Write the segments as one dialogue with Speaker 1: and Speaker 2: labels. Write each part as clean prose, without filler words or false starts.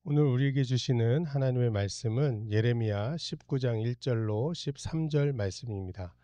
Speaker 1: 오늘 우리에게 주시는 하나님의 말씀은 예레미야 19장 1절로 13절 말씀입니다.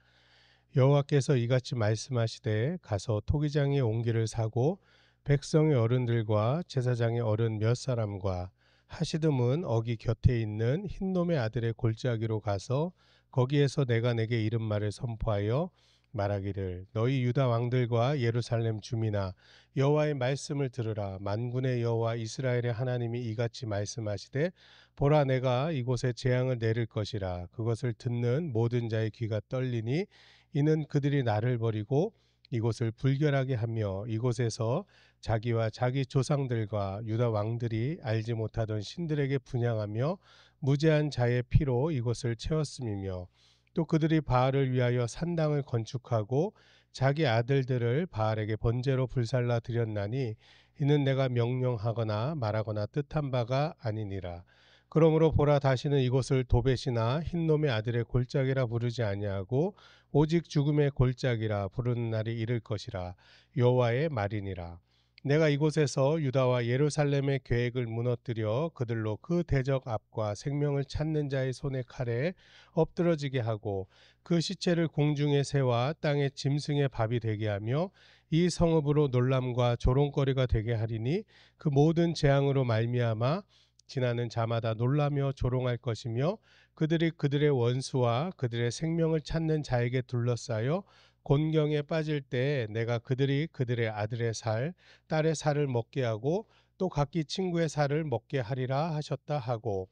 Speaker 1: 여호와께서 이같이 말씀하시되 가서 토기장의 옹기를 사고 백성의 어른들과 제사장의 어른 몇 사람과 하시듬은 어기 곁에 있는 흰놈의 아들의 골짜기로 가서 거기에서 내가 내게 이른 말을 선포하여 말하기를 너희 유다 왕들과 예루살렘 주민아 여호와의 말씀을 들으라. 만군의 여호와 이스라엘의 하나님이 이같이 말씀하시되 보라, 내가 이곳에 재앙을 내릴 것이라. 그것을 듣는 모든 자의 귀가 떨리니 이는 그들이 나를 버리고 이곳을 불결하게 하며 이곳에서 자기와 자기 조상들과 유다 왕들이 알지 못하던 신들에게 분향하며 무죄한 자의 피로 이곳을 채웠음이며, 또 그들이 바알을 위하여 산당을 건축하고 자기 아들들을 바알에게 번제로 불살라 드렸나니 이는 내가 명령하거나 말하거나 뜻한 바가 아니니라. 그러므로 보라, 다시는 이곳을 도벳이나 흰놈의 아들의 골짜기라 부르지 아니하고 오직 죽음의 골짜기라 부르는 날이 이를 것이라. 여호와의 말이니라. 내가 이곳에서 유다와 예루살렘의 계획을 무너뜨려 그들로 그 대적 앞과 생명을 찾는 자의 손의 칼에 엎드러지게 하고 그 시체를 공중의 새와 땅의 짐승의 밥이 되게 하며 이 성읍으로 놀람과 조롱거리가 되게 하리니 그 모든 재앙으로 말미암아 지나는 자마다 놀라며 조롱할 것이며 그들이 그들의 원수와 그들의 생명을 찾는 자에게 둘러싸여 곤경에 빠질 때 내가 그들이 그들의 아들의 살, 딸의 살을 먹게 하고 또 각기 친구의 살을 먹게 하리라 하셨다 하고,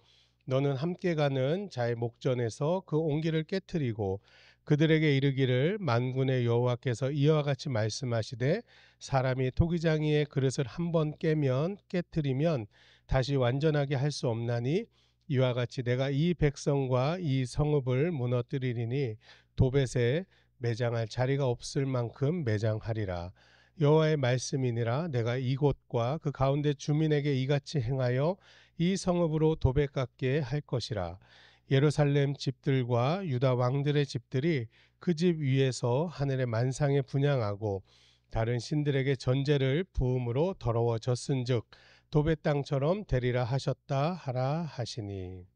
Speaker 1: 너는 함께 가는 자의 목전에서 그 옹기를 깨뜨리고 그들에게 이르기를 만군의 여호와께서 이와 같이 말씀하시되 사람이 토기장이의 그릇을 한번 깨면 깨뜨리면 다시 완전하게 할 수 없나니 이와 같이 내가 이 백성과 이 성읍을 무너뜨리리니 도벳에 매장할 자리가 없을 만큼 매장하리라. 여호와의 말씀이니라. 내가 이곳과 그 가운데 주민에게 이같이 행하여 이 성읍으로 도백 같게 할 것이라. 예루살렘 집들과 유다 왕들의 집들이 그 집 위에서 하늘의 만상에 분향하고 다른 신들에게 전제를 부음으로 더러워졌은즉 도벳 땅처럼 되리라 하셨다 하라 하시니.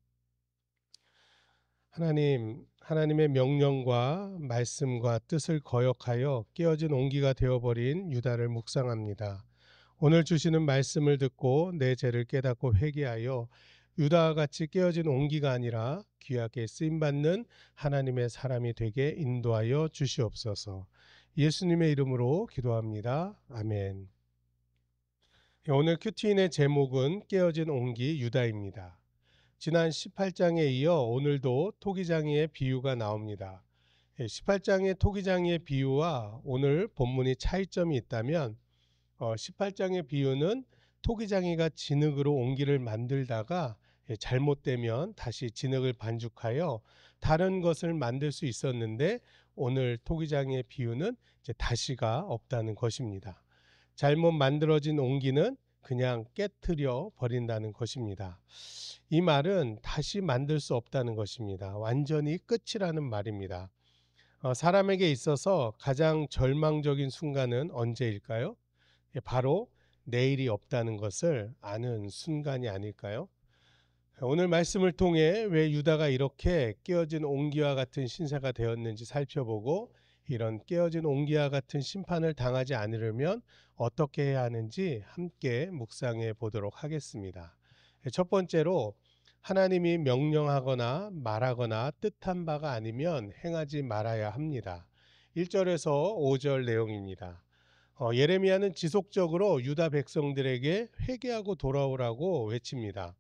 Speaker 1: 하나님의 명령과 말씀과 뜻을 거역하여 깨어진 옹기가 되어버린 유다를 묵상합니다. 오늘 주시는 말씀을 듣고 내 죄를 깨닫고 회개하여 유다와 같이 깨어진 옹기가 아니라 귀하게 쓰임받는 하나님의 사람이 되게 인도하여 주시옵소서. 예수님의 이름으로 기도합니다. 아멘. 오늘 큐티인의 제목은 깨어진 옹기 유다입니다. 지난 18장에 이어 오늘도 토기장이의 비유가 나옵니다. 18장의 토기장이의 비유와 오늘 본문이 차이점이 있다면 18장의 비유는 토기장이가 진흙으로 옹기를 만들다가 잘못되면 다시 진흙을 반죽하여 다른 것을 만들 수 있었는데, 오늘 토기장이의 비유는 이제 다시가 없다는 것입니다. 잘못 만들어진 옹기는 그냥 깨트려 버린다는 것입니다. 이 말은 다시 만들 수 없다는 것입니다. 완전히 끝이라는 말입니다. 사람에게 있어서 가장 절망적인 순간은 언제일까요? 바로 내일이 없다는 것을 아는 순간이 아닐까요? 오늘 말씀을 통해 왜 유다가 이렇게 깨어진 옹기와 같은 신세가 되었는지 살펴보고, 이런 깨어진 옹기와 같은 심판을 당하지 않으려면 어떻게 해야 하는지 함께 묵상해 보도록 하겠습니다. 첫 번째로, 하나님이 명령하거나 말하거나 뜻한 바가 아니면 행하지 말아야 합니다. 1절에서 5절 내용입니다. 예레미야는 지속적으로 유다 백성들에게 회개하고 돌아오라고 외칩니다.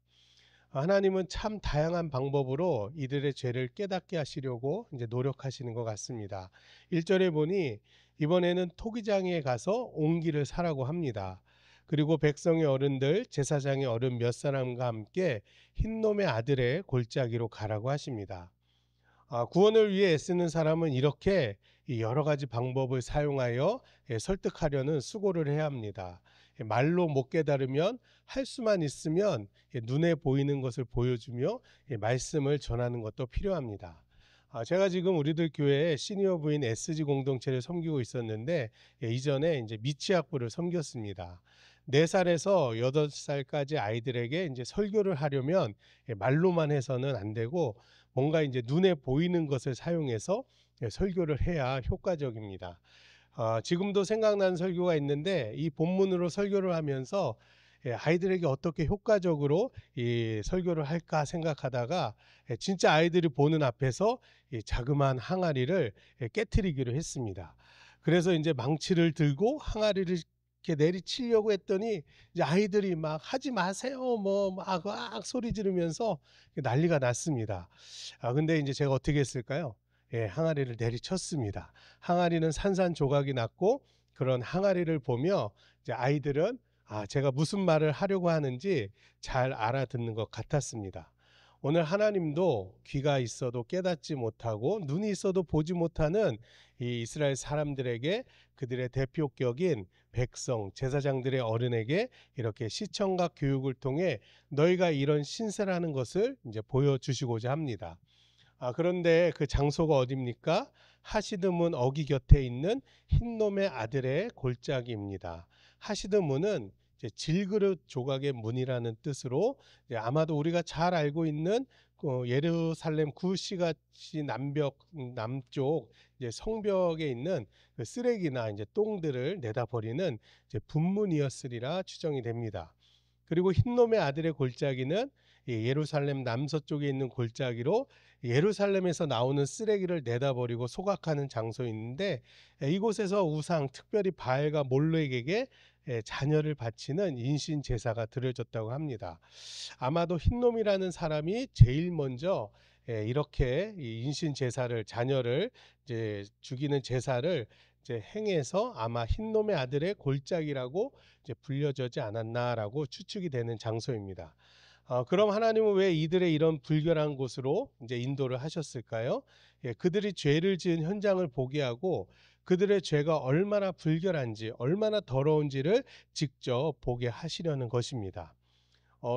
Speaker 1: 하나님은 참 다양한 방법으로 이들의 죄를 깨닫게 하시려고 이제 노력하시는 것 같습니다. 1절에 보니 이번에는 토기장에 가서 옹기를 사라고 합니다. 그리고 백성의 어른들, 제사장의 어른 몇 사람과 함께 흰놈의 아들의 골짜기로 가라고 하십니다. 구원을 위해 애쓰는 사람은 이렇게 여러 가지 방법을 사용하여 설득하려는 수고를 해야 합니다. 말로 못 깨달으면 할 수만 있으면 눈에 보이는 것을 보여주며 말씀을 전하는 것도 필요합니다. 제가 지금 우리들 교회에 시니어 부인 SG 공동체를 섬기고 있었는데, 이전에 이제 미취학부를 섬겼습니다. 4살에서 8살까지 아이들에게 이제 설교를 하려면 말로만 해서는 안 되고 뭔가 이제 눈에 보이는 것을 사용해서 설교를 해야 효과적입니다. 지금도 생각나는 설교가 있는데 이 본문으로 설교를 하면서 아이들에게 어떻게 효과적으로 이 설교를 할까 생각하다가 진짜 아이들이 보는 앞에서 이 자그마한 항아리를 깨트리기로 했습니다. 그래서 이제 망치를 들고 항아리를 이렇게 내리치려고 했더니 이제 아이들이 막 하지 마세요 뭐 막 소리 지르면서 난리가 났습니다. 근데 이제 제가 어떻게 했을까요? 항아리를 내리쳤습니다. 항아리는 산산조각이 났고 그런 항아리를 보며 이제 아이들은 제가 무슨 말을 하려고 하는지 잘 알아듣는 것 같았습니다. 오늘 하나님도 귀가 있어도 깨닫지 못하고 눈이 있어도 보지 못하는 이 이스라엘 사람들에게 그들의 대표격인 백성, 제사장들의 어른에게 이렇게 시청각 교육을 통해 너희가 이런 신세라는 것을 이제 보여주시고자 합니다. 그런데 그 장소가 어디입니까? 하시드문 어기 곁에 있는 흰놈의 아들의 골짜기입니다. 하시드문은 이제 질그릇 조각의 문이라는 뜻으로 아마도 우리가 잘 알고 있는 예루살렘 구시가시 남쪽 이제 성벽에 있는 그 쓰레기나 이제 똥들을 내다버리는 이제 분문이었으리라 추정이 됩니다. 그리고 흰놈의 아들의 골짜기는 예루살렘 남서쪽에 있는 골짜기로 예루살렘에서 나오는 쓰레기를 내다버리고 소각하는 장소인데 이곳에서 우상 특별히 바알과 몰렉에게 자녀를 바치는 인신 제사가 드려졌다고 합니다. 아마도 흰놈이라는 사람이 제일 먼저 이렇게 인신 제사를 자녀를 이제 죽이는 제사를 이제 행해서 아마 흰놈의 아들의 골짜기라고 이제 불려지지 않았나라고 추측이 되는 장소입니다. 그럼 하나님은 왜 이들의 이런 불결한 곳으로 이제 인도를 하셨을까요? 그들이 죄를 지은 현장을 보게 하고 그들의 죄가 얼마나 불결한지, 얼마나 더러운지를 직접 보게 하시려는 것입니다.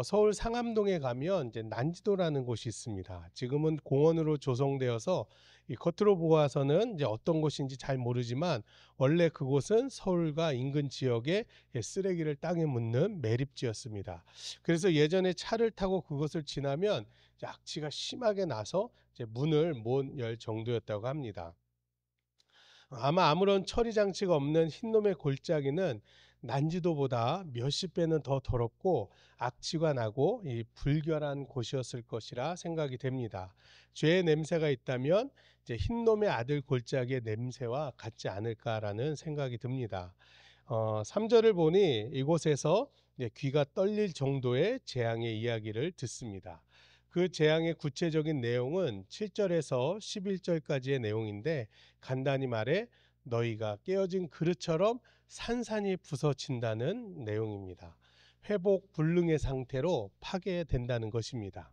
Speaker 1: 서울 상암동에 가면 이제 난지도라는 곳이 있습니다. 지금은 공원으로 조성되어서 이 겉으로 보아서는 이제 어떤 곳인지 잘 모르지만 원래 그곳은 서울과 인근 지역에 쓰레기를 땅에 묻는 매립지였습니다. 그래서 예전에 차를 타고 그것을 지나면 이제 악취가 심하게 나서 이제 문을 못 열 정도였다고 합니다. 아마 아무런 처리 장치가 없는 흰놈의 골짜기는 난지도보다 몇십 배는 더 더럽고 악취가 나고 이 불결한 곳이었을 것이라 생각이 됩니다. 죄의 냄새가 있다면 이제 흰놈의 아들 골짜기의 냄새와 같지 않을까라는 생각이 듭니다. 3절을 보니 이곳에서 귀가 떨릴 정도의 재앙의 이야기를 듣습니다. 그 재앙의 구체적인 내용은 7절에서 11절까지의 내용인데 간단히 말해 너희가 깨어진 그릇처럼 산산이 부서진다는 내용입니다. 회복 불능의 상태로 파괴된다는 것입니다.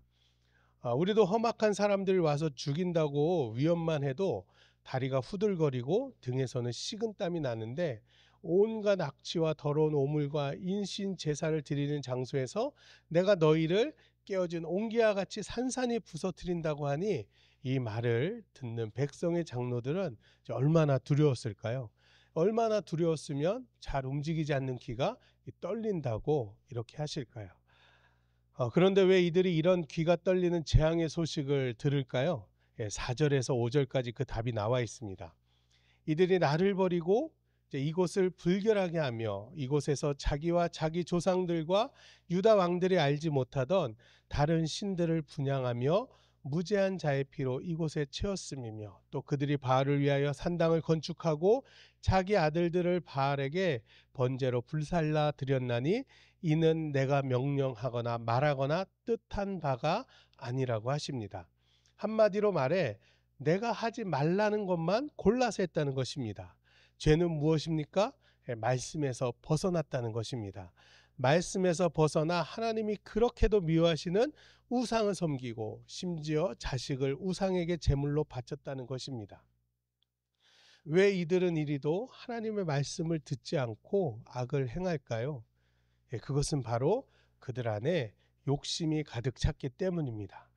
Speaker 1: 우리도 험악한 사람들 와서 죽인다고 위협만 해도 다리가 후들거리고 등에서는 식은땀이 나는데 온갖 악취와 더러운 오물과 인신 제사를 드리는 장소에서 내가 너희를 깨어진 옹기와 같이 산산이 부서뜨린다고 하니 이 말을 듣는 백성의 장로들은 얼마나 두려웠을까요? 얼마나 두려웠으면 잘 움직이지 않는 귀가 떨린다고 이렇게 하실까요? 그런데 왜 이들이 이런 귀가 떨리는 재앙의 소식을 들을까요? 4절에서 5절까지 그 답이 나와 있습니다. 이들이 나를 버리고 이제 이곳을 불결하게 하며 이곳에서 자기와 자기 조상들과 유다 왕들이 알지 못하던 다른 신들을 분향하며 무죄한 자의 피로 이곳에 채웠음이며 또 그들이 바알을 위하여 산당을 건축하고 자기 아들들을 바알에게 번제로 불살라 드렸나니 이는 내가 명령하거나 말하거나 뜻한 바가 아니라고 하십니다. 한마디로 말해 내가 하지 말라는 것만 골라서 했다는 것입니다. 죄는 무엇입니까? 말씀에서 벗어났다는 것입니다. 말씀에서 벗어나 하나님이 그렇게도 미워하시는 우상을 섬기고 심지어 자식을 우상에게 제물로 바쳤다는 것입니다. 왜 이들은 이리도 하나님의 말씀을 듣지 않고 악을 행할까요? 그것은 바로 그들 안에 욕심이 가득 찼기 때문입니다.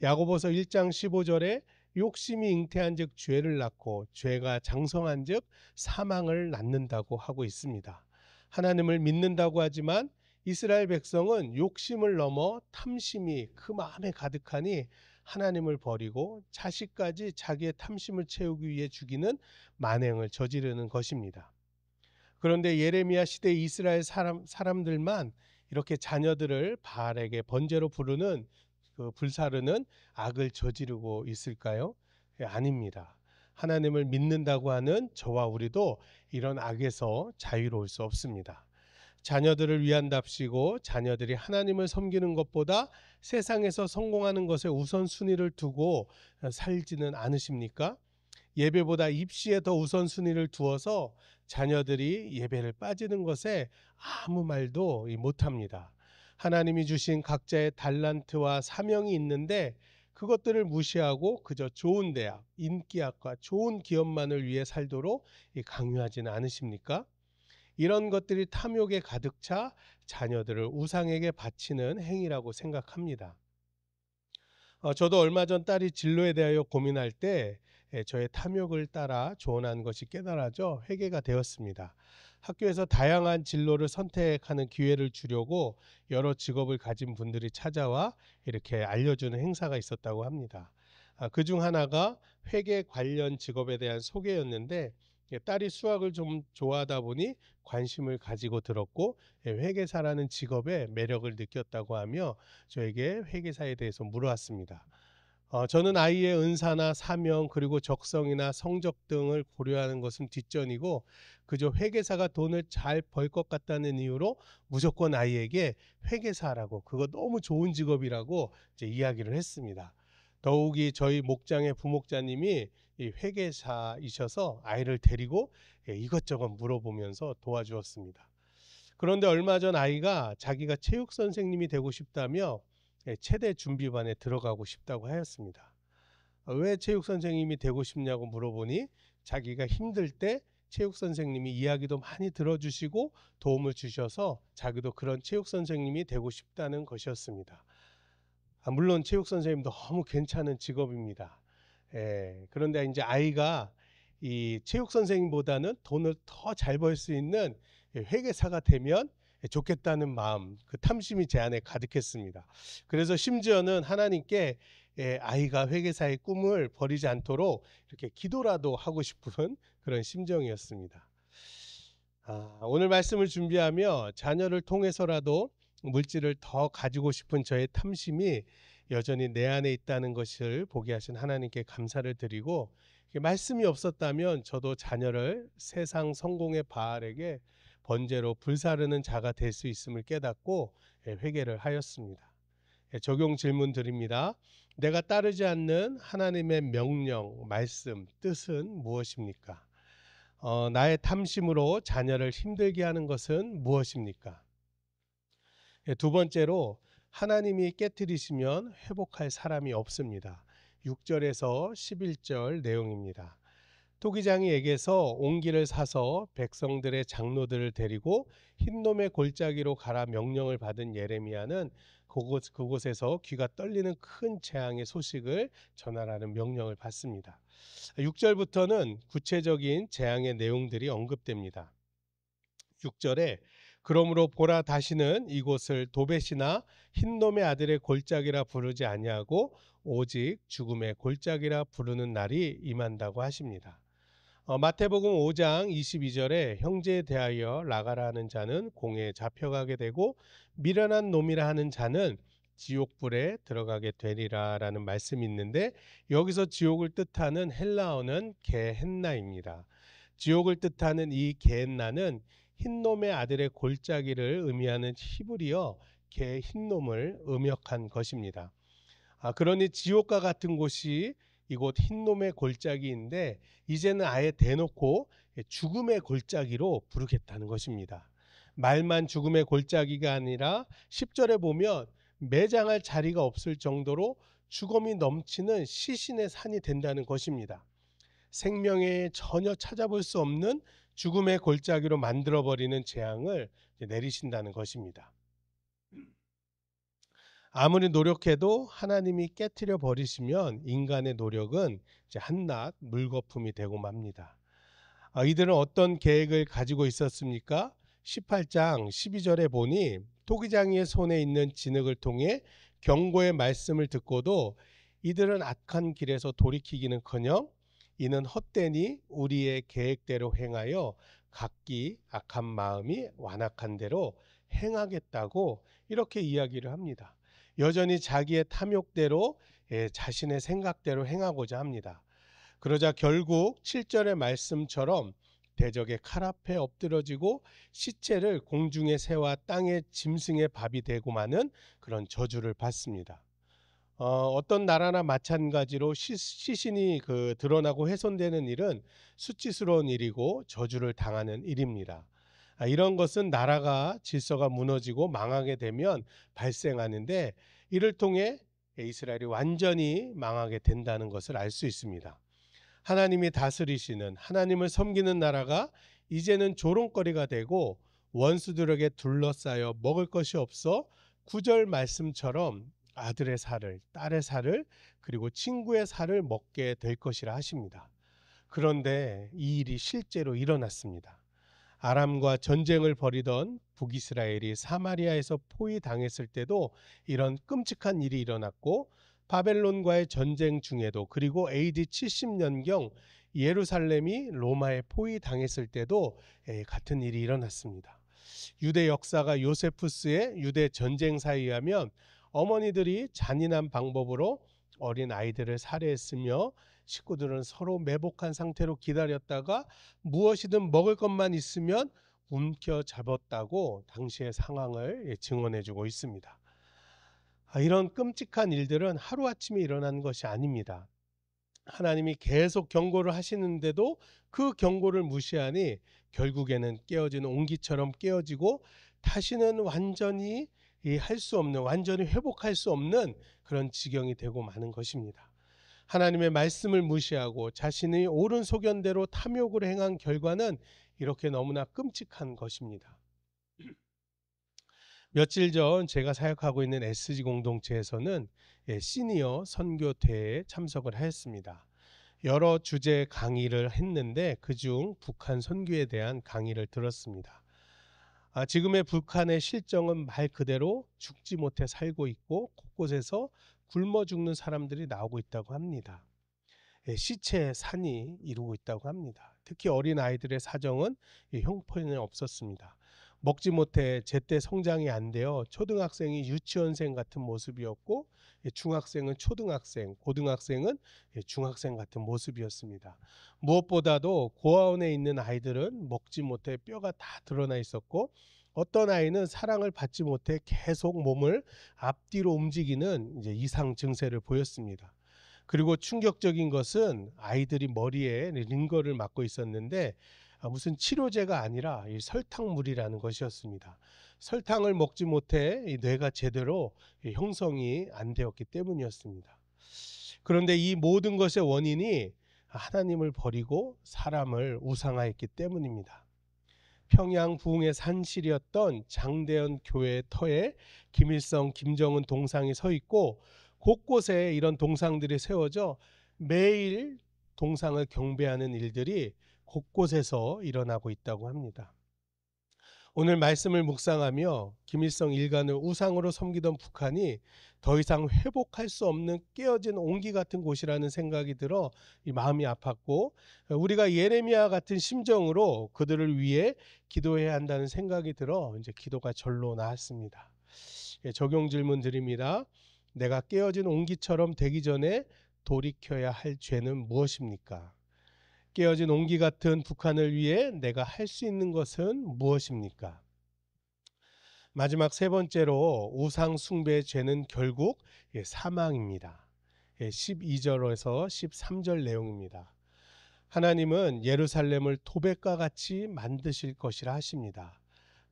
Speaker 1: 야고보서 1장 15절에 욕심이 잉태한즉 죄를 낳고 죄가 장성한즉 사망을 낳는다고 하고 있습니다. 하나님을 믿는다고 하지만 이스라엘 백성은 욕심을 넘어 탐심이 그 마음에 가득하니 하나님을 버리고 자식까지 자기의 탐심을 채우기 위해 죽이는 만행을 저지르는 것입니다. 그런데 예레미야 시대 이스라엘 사람들만 이렇게 자녀들을 바알에게 번제로 부르는 불사르는 악을 저지르고 있을까요? 아닙니다. 하나님을 믿는다고 하는 저와 우리도 이런 악에서 자유로울 수 없습니다. 자녀들을 위한답시고 자녀들이 하나님을 섬기는 것보다 세상에서 성공하는 것에 우선순위를 두고 살지는 않으십니까? 예배보다 입시에 더 우선순위를 두어서 자녀들이 예배를 빠지는 것에 아무 말도 못합니다. 하나님이 주신 각자의 달란트와 사명이 있는데 그것들을 무시하고 그저 좋은 대학, 인기학과 좋은 기업만을 위해 살도록 강요하지는 않으십니까? 이런 것들이 탐욕에 가득 차 자녀들을 우상에게 바치는 행위라고 생각합니다. 저도 얼마 전 딸이 진로에 대하여 고민할 때 저의 탐욕을 따라 조언한 것이 깨달아져 회개가 되었습니다. 학교에서 다양한 진로를 선택하는 기회를 주려고 여러 직업을 가진 분들이 찾아와 이렇게 알려주는 행사가 있었다고 합니다. 그중 하나가 회계 관련 직업에 대한 소개였는데 딸이 수학을 좀 좋아하다 보니 관심을 가지고 들었고 회계사라는 직업에 매력을 느꼈다고 하며 저에게 회계사에 대해서 물어왔습니다. 저는 아이의 은사나 사명 그리고 적성이나 성적 등을 고려하는 것은 뒷전이고 그저 회계사가 돈을 잘 벌 것 같다는 이유로 무조건 아이에게 회계사라고 그거 너무 좋은 직업이라고 이제 이야기를 했습니다. 더욱이 저희 목장의 부목자님이 이 회계사이셔서 아이를 데리고 이것저것 물어보면서 도와주었습니다. 그런데 얼마 전 아이가 자기가 체육 선생님이 되고 싶다며 체대 준비반에 들어가고 싶다고 하였습니다. 왜 체육 선생님이 되고 싶냐고 물어보니 자기가 힘들 때 체육 선생님이 이야기도 많이 들어주시고 도움을 주셔서 자기도 그런 체육 선생님이 되고 싶다는 것이었습니다. 물론 체육 선생님도 너무 괜찮은 직업입니다. 그런데 이제 아이가 이 체육 선생님보다는 돈을 더 잘 벌 수 있는 회계사가 되면 좋겠다는 마음, 그 탐심이 제 안에 가득했습니다. 그래서 심지어는 하나님께 아이가 회계사의 꿈을 버리지 않도록 이렇게 기도라도 하고 싶은 그런 심정이었습니다. 오늘 말씀을 준비하며 자녀를 통해서라도 물질을 더 가지고 싶은 저의 탐심이 여전히 내 안에 있다는 것을 보게 하신 하나님께 감사를 드리고 말씀이 없었다면 저도 자녀를 세상 성공의 바알에게 번제로 불사르는 자가 될 수 있음을 깨닫고 회개를 하였습니다. 적용 질문 드립니다. 내가 따르지 않는 하나님의 명령, 말씀, 뜻은 무엇입니까? 나의 탐심으로 자녀를 힘들게 하는 것은 무엇입니까? 두 번째로 하나님이 깨뜨리시면 회복할 사람이 없습니다. 6절에서 11절 내용입니다. 토기장이에게서 옹기를 사서 백성들의 장로들을 데리고 흰놈의 골짜기로 가라 명령을 받은 예레미야는 그곳에서 귀가 떨리는 큰 재앙의 소식을 전하라는 명령을 받습니다. 6절부터는 구체적인 재앙의 내용들이 언급됩니다. 6절에 그러므로 보라 다시는 이곳을 도벳이나 흰놈의 아들의 골짜기라 부르지 아니하고 오직 죽음의 골짜기라 부르는 날이 임한다고 하십니다. 마태복음 5장 22절에 형제에 대하여 나가라 하는 자는 공에 잡혀가게 되고 미련한 놈이라 하는 자는 지옥불에 들어가게 되리라 라는 말씀이 있는데 여기서 지옥을 뜻하는 헬라어는 게헨나입니다. 지옥을 뜻하는 이 게헨나는 흰놈의 아들의 골짜기를 의미하는 히브리어 게 흰놈을 음역한 것입니다. 그러니 지옥과 같은 곳이 이곳 흰놈의 골짜기인데 이제는 아예 대놓고 죽음의 골짜기로 부르겠다는 것입니다. 말만 죽음의 골짜기가 아니라 10절에 보면 매장할 자리가 없을 정도로 죽음이 넘치는 시신의 산이 된다는 것입니다. 생명에 전혀 찾아볼 수 없는 죽음의 골짜기로 만들어버리는 재앙을 내리신다는 것입니다. 아무리 노력해도 하나님이 깨트려 버리시면 인간의 노력은 이제 한낱 물거품이 되고 맙니다. 이들은 어떤 계획을 가지고 있었습니까? 18장 12절에 보니 토기장이의 손에 있는 진흙을 통해 경고의 말씀을 듣고도 이들은 악한 길에서 돌이키기는커녕 이는 헛되니 우리의 계획대로 행하여 각기 악한 마음이 완악한 대로 행하겠다고 이렇게 이야기를 합니다. 여전히 자기의 탐욕대로 자신의 생각대로 행하고자 합니다. 그러자 결국 7절의 말씀처럼 대적의 칼 앞에 엎드러지고 시체를 공중의 새와 땅의 짐승의 밥이 되고 마는 그런 저주를 받습니다. 어떤 나라나 마찬가지로 시신이 드러나고 훼손되는 일은 수치스러운 일이고 저주를 당하는 일입니다. 이런 것은 나라가 질서가 무너지고 망하게 되면 발생하는데 이를 통해 이스라엘이 완전히 망하게 된다는 것을 알 수 있습니다. 하나님이 다스리시는 하나님을 섬기는 나라가 이제는 조롱거리가 되고 원수들에게 둘러싸여 먹을 것이 없어 9절 말씀처럼 아들의 살을, 딸의 살을, 그리고 친구의 살을 먹게 될 것이라 하십니다. 그런데 이 일이 실제로 일어났습니다. 아람과 전쟁을 벌이던 북이스라엘이 사마리아에서 포위당했을 때도 이런 끔찍한 일이 일어났고, 바벨론과의 전쟁 중에도, 그리고 AD 70년경 예루살렘이 로마에 포위당했을 때도 같은 일이 일어났습니다. 유대 역사가 요세푸스의 유대 전쟁사에 의하면 어머니들이 잔인한 방법으로 어린 아이들을 살해했으며 식구들은 서로 매복한 상태로 기다렸다가 무엇이든 먹을 것만 있으면 움켜잡았다고 당시의 상황을 증언해주고 있습니다. 이런 끔찍한 일들은 하루아침에 일어난 것이 아닙니다. 하나님이 계속 경고를 하시는데도 그 경고를 무시하니 결국에는 깨어진 옹기처럼 깨어지고 다시는 완전히 할 수 없는, 완전히 회복할 수 없는 그런 지경이 되고 마는 것입니다. 하나님의 말씀을 무시하고 자신의 옳은 소견대로 탐욕을 행한 결과는 이렇게 너무나 끔찍한 것입니다. 며칠 전 제가 사역하고 있는 SG 공동체에서는 시니어 선교대회에 참석을 하였습니다. 여러 주제 강의를 했는데 그중 북한 선교에 대한 강의를 들었습니다. 지금의 북한의 실정은 말 그대로 죽지 못해 살고 있고 곳곳에서 굶어 죽는 사람들이 나오고 있다고 합니다. 시체의 산이 이루고 있다고 합니다. 특히 어린 아이들의 사정은 형편이 없었습니다. 먹지 못해 제때 성장이 안 되어 초등학생이 유치원생 같은 모습이었고, 중학생은 초등학생, 고등학생은 중학생 같은 모습이었습니다. 무엇보다도 고아원에 있는 아이들은 먹지 못해 뼈가 다 드러나 있었고, 어떤 아이는 사랑을 받지 못해 계속 몸을 앞뒤로 움직이는 이상 증세를 보였습니다. 그리고 충격적인 것은 아이들이 머리에 링거를 맞고 있었는데 무슨 치료제가 아니라 이 설탕물이라는 것이었습니다. 설탕을 먹지 못해 이 뇌가 제대로 형성이 안 되었기 때문이었습니다. 그런데 이 모든 것의 원인이 하나님을 버리고 사람을 우상화했기 때문입니다. 평양 부흥의 산실이었던 장대현 교회의 터에 김일성, 김정은 동상이 서 있고 곳곳에 이런 동상들이 세워져 매일 동상을 경배하는 일들이 곳곳에서 일어나고 있다고 합니다. 오늘 말씀을 묵상하며 김일성 일간을 우상으로 섬기던 북한이 더 이상 회복할 수 없는 깨어진 옹기 같은 곳이라는 생각이 들어 이 마음이 아팠고, 우리가 예레미야 같은 심정으로 그들을 위해 기도해야 한다는 생각이 들어 이제 기도가 절로 나왔습니다. 적용 질문 드립니다. 내가 깨어진 옹기처럼 되기 전에 돌이켜야 할 죄는 무엇입니까? 깨어진 옹기 같은 북한을 위해 내가 할 수 있는 것은 무엇입니까? 마지막 세 번째로 우상 숭배의 죄는 결국 사망입니다. 12절에서 13절 내용입니다. 하나님은 예루살렘을 도벳과 같이 만드실 것이라 하십니다.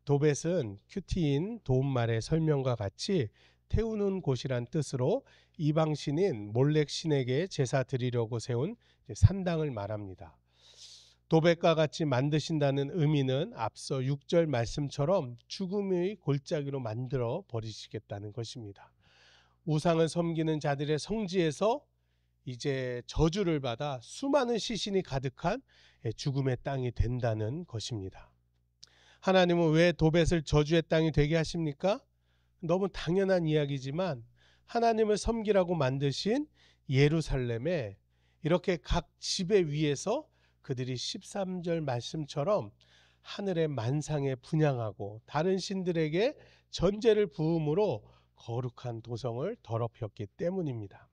Speaker 1: 도벳은 큐티인 도움말의 설명과 같이 태우는 곳이란 뜻으로 이방 신인 몰렉 신에게 제사 드리려고 세운 산당을 말합니다. 도벳과 같이 만드신다는 의미는 앞서 6절 말씀처럼 죽음의 골짜기로 만들어 버리시겠다는 것입니다. 우상을 섬기는 자들의 성지에서 이제 저주를 받아 수많은 시신이 가득한 죽음의 땅이 된다는 것입니다. 하나님은 왜 도벳을 저주의 땅이 되게 하십니까? 너무 당연한 이야기지만 하나님을 섬기라고 만드신 예루살렘에 이렇게 각 지배 위에서 그들이 13절 말씀처럼 하늘의 만상에 분향하고 다른 신들에게 전제를 부음으로 거룩한 도성을 더럽혔기 때문입니다.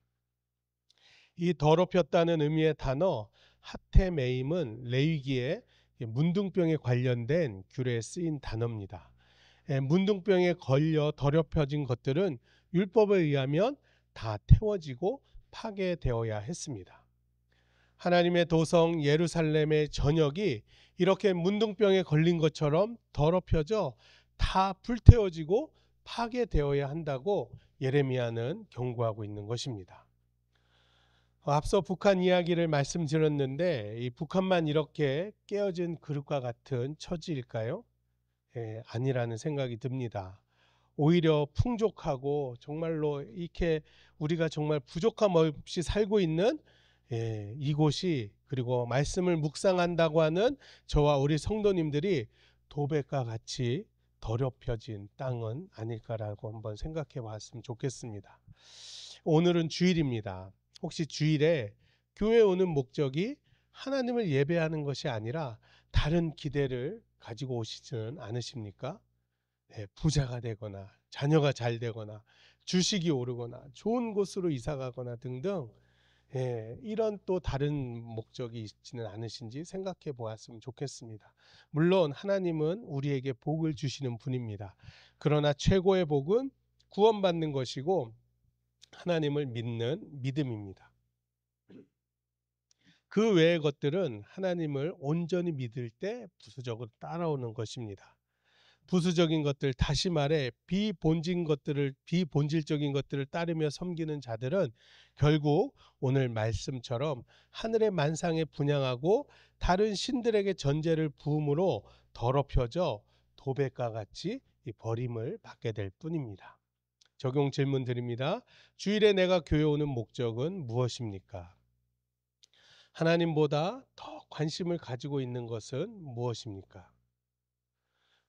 Speaker 1: 이 더럽혔다는 의미의 단어 하테메임은 레위기에 문둥병에 관련된 규례에 쓰인 단어입니다. 문둥병에 걸려 더럽혀진 것들은 율법에 의하면 다 태워지고 파괴되어야 했습니다. 하나님의 도성 예루살렘의 전역이 이렇게 문둥병에 걸린 것처럼 더럽혀져 다 불태워지고 파괴되어야 한다고 예레미야는 경고하고 있는 것입니다. 앞서 북한 이야기를 말씀드렸는데 이 북한만 이렇게 깨어진 그릇과 같은 처지일까요? 아니라는 생각이 듭니다. 오히려 풍족하고 정말로 이렇게 우리가 정말 부족함 없이 살고 있는 이곳이, 그리고 말씀을 묵상한다고 하는 저와 우리 성도님들이 도백과 같이 더럽혀진 땅은 아닐까라고 한번 생각해 봤으면 좋겠습니다. 오늘은 주일입니다. 혹시 주일에 교회에 오는 목적이 하나님을 예배하는 것이 아니라 다른 기대를 가지고 오시지는 않으십니까? 부자가 되거나 자녀가 잘 되거나 주식이 오르거나 좋은 곳으로 이사 가거나 등등 이런 또 다른 목적이 있지는 않으신지 생각해 보았으면 좋겠습니다. 물론 하나님은 우리에게 복을 주시는 분입니다. 그러나 최고의 복은 구원받는 것이고 하나님을 믿는 믿음입니다. 그 외의 것들은 하나님을 온전히 믿을 때 부수적으로 따라오는 것입니다. 부수적인 것들, 다시 말해 비본질적인 것들을 따르며 섬기는 자들은 결국 오늘 말씀처럼 하늘의 만상에 분향하고 다른 신들에게 전제를 부음으로 더럽혀져 도백과 같이 버림을 받게 될 뿐입니다. 적용 질문 드립니다. 주일에 내가 교회 오는 목적은 무엇입니까? 하나님보다 더 관심을 가지고 있는 것은 무엇입니까?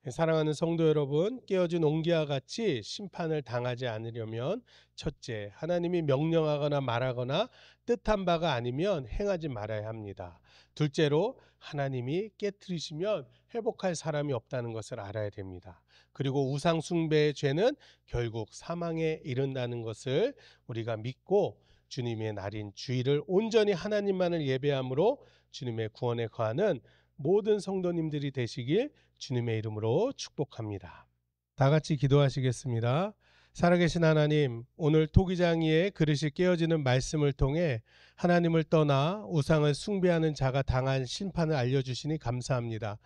Speaker 1: 사랑하는 성도 여러분, 깨어진 옹기와 같이 심판을 당하지 않으려면 첫째, 하나님이 명령하거나 말하거나 뜻한 바가 아니면 행하지 말아야 합니다. 둘째로, 하나님이 깨트리시면 회복할 사람이 없다는 것을 알아야 됩니다. 그리고 우상 숭배의 죄는 결국 사망에 이른다는 것을 우리가 믿고 주님의 날인 주일을 온전히 하나님만을 예배함으로 주님의 구원에 거하는 모든 성도님들이 되시길 주님의 이름으로 축복합니다. 다 같이 기도하시겠습니다. 살아계신 하나님, 오늘 토기장이의 그릇이 깨어지는 말씀을 통해 하나님을 떠나 우상을 숭배하는 자가 당한 심판을 알려주시니 감사합니다.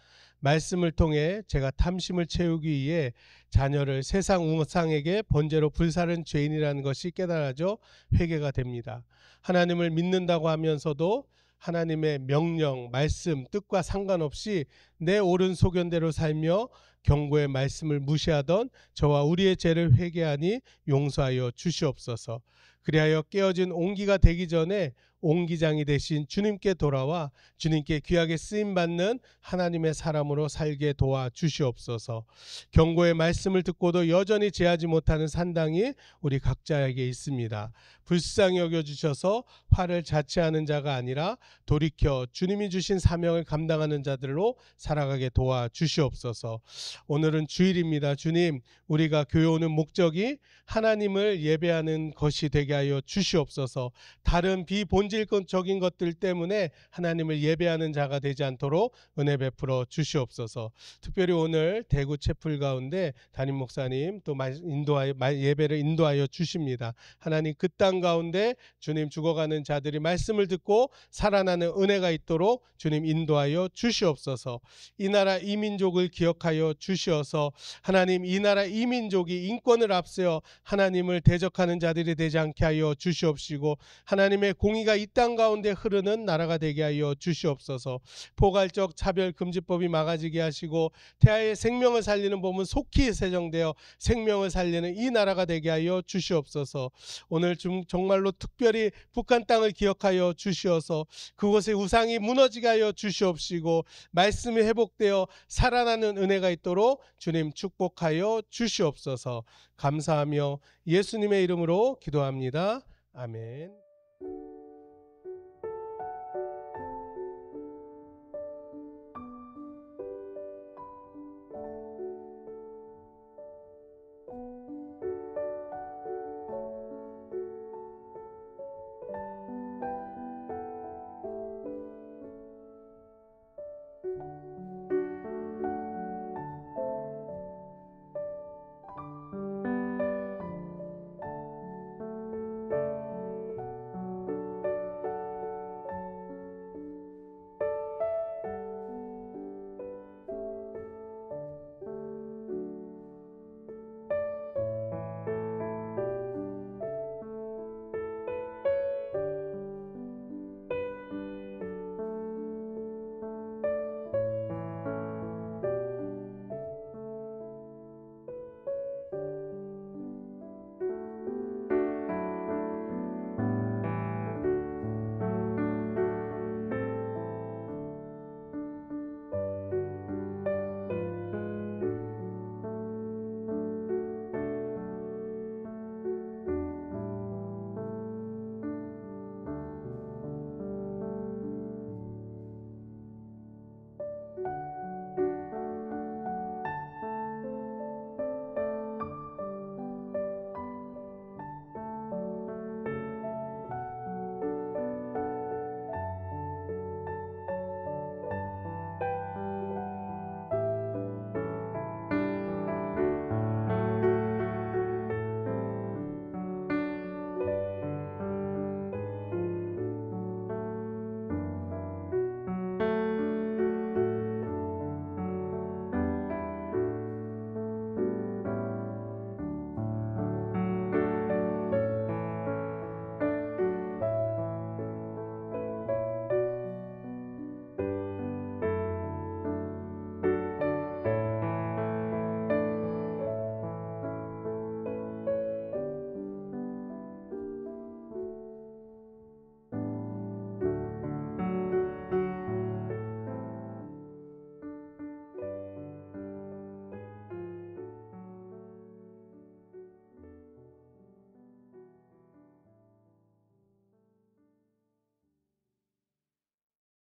Speaker 1: 말씀을 통해 제가 탐심을 채우기 위해 자녀를 세상 우상에게 번제로 불사른 죄인이라는 것이 깨달아져 회개가 됩니다. 하나님을 믿는다고 하면서도 하나님의 명령, 말씀, 뜻과 상관없이 내 옳은 소견대로 살며 경고의 말씀을 무시하던 저와 우리의 죄를 회개하니 용서하여 주시옵소서. 그리하여 깨어진 옹기가 되기 전에 옹기장이 되신 주님께 돌아와 주님께 귀하게 쓰임받는 하나님의 사람으로 살게 도와 주시옵소서. 경고의 말씀을 듣고도 여전히 제하지 못하는 산당이 우리 각자에게 있습니다. 불쌍히 여겨주셔서 화를 자체하는 자가 아니라 돌이켜 주님이 주신 사명을 감당하는 자들로 살아가게 도와 주시옵소서. 오늘은 주일입니다. 주님, 우리가 교회 오는 목적이 하나님을 예배하는 것이 되게 하여 주시옵소서. 다른 비본질적인 것들 때문에 하나님을 예배하는 자가 되지 않도록 은혜 베풀어 주시옵소서. 특별히 오늘 대구 채플 가운데 담임 목사님 또 예배를 인도하여 주십니다. 하나님, 그 땅 가운데 주님 죽어가는 자들이 말씀을 듣고 살아나는 은혜가 있도록 주님 인도하여 주시옵소서. 이 나라 이 민족을 기억하여 주시어서 하나님 이 나라 이 민족이 인권을 앞세워 하나님을 대적하는 자들이 되지 않게 하여 주시옵시고 하나님의 공의가 이 땅 가운데 흐르는 나라가 되게 하여 주시옵소서. 포괄적 차별금지법이 막아지게 하시고 태아의 생명을 살리는 법은 속히 세정되어 생명을 살리는 이 나라가 되게 하여 주시옵소서. 오늘 정말로 특별히 북한 땅을 기억하여 주시어서 그곳의 우상이 무너지게 하여 주시옵시고 말씀이 회복되어 살아나는 은혜가 있도록 주님 축복하여 주시옵소서. 감사하며 예수님의 이름으로 기도합니다. 아멘.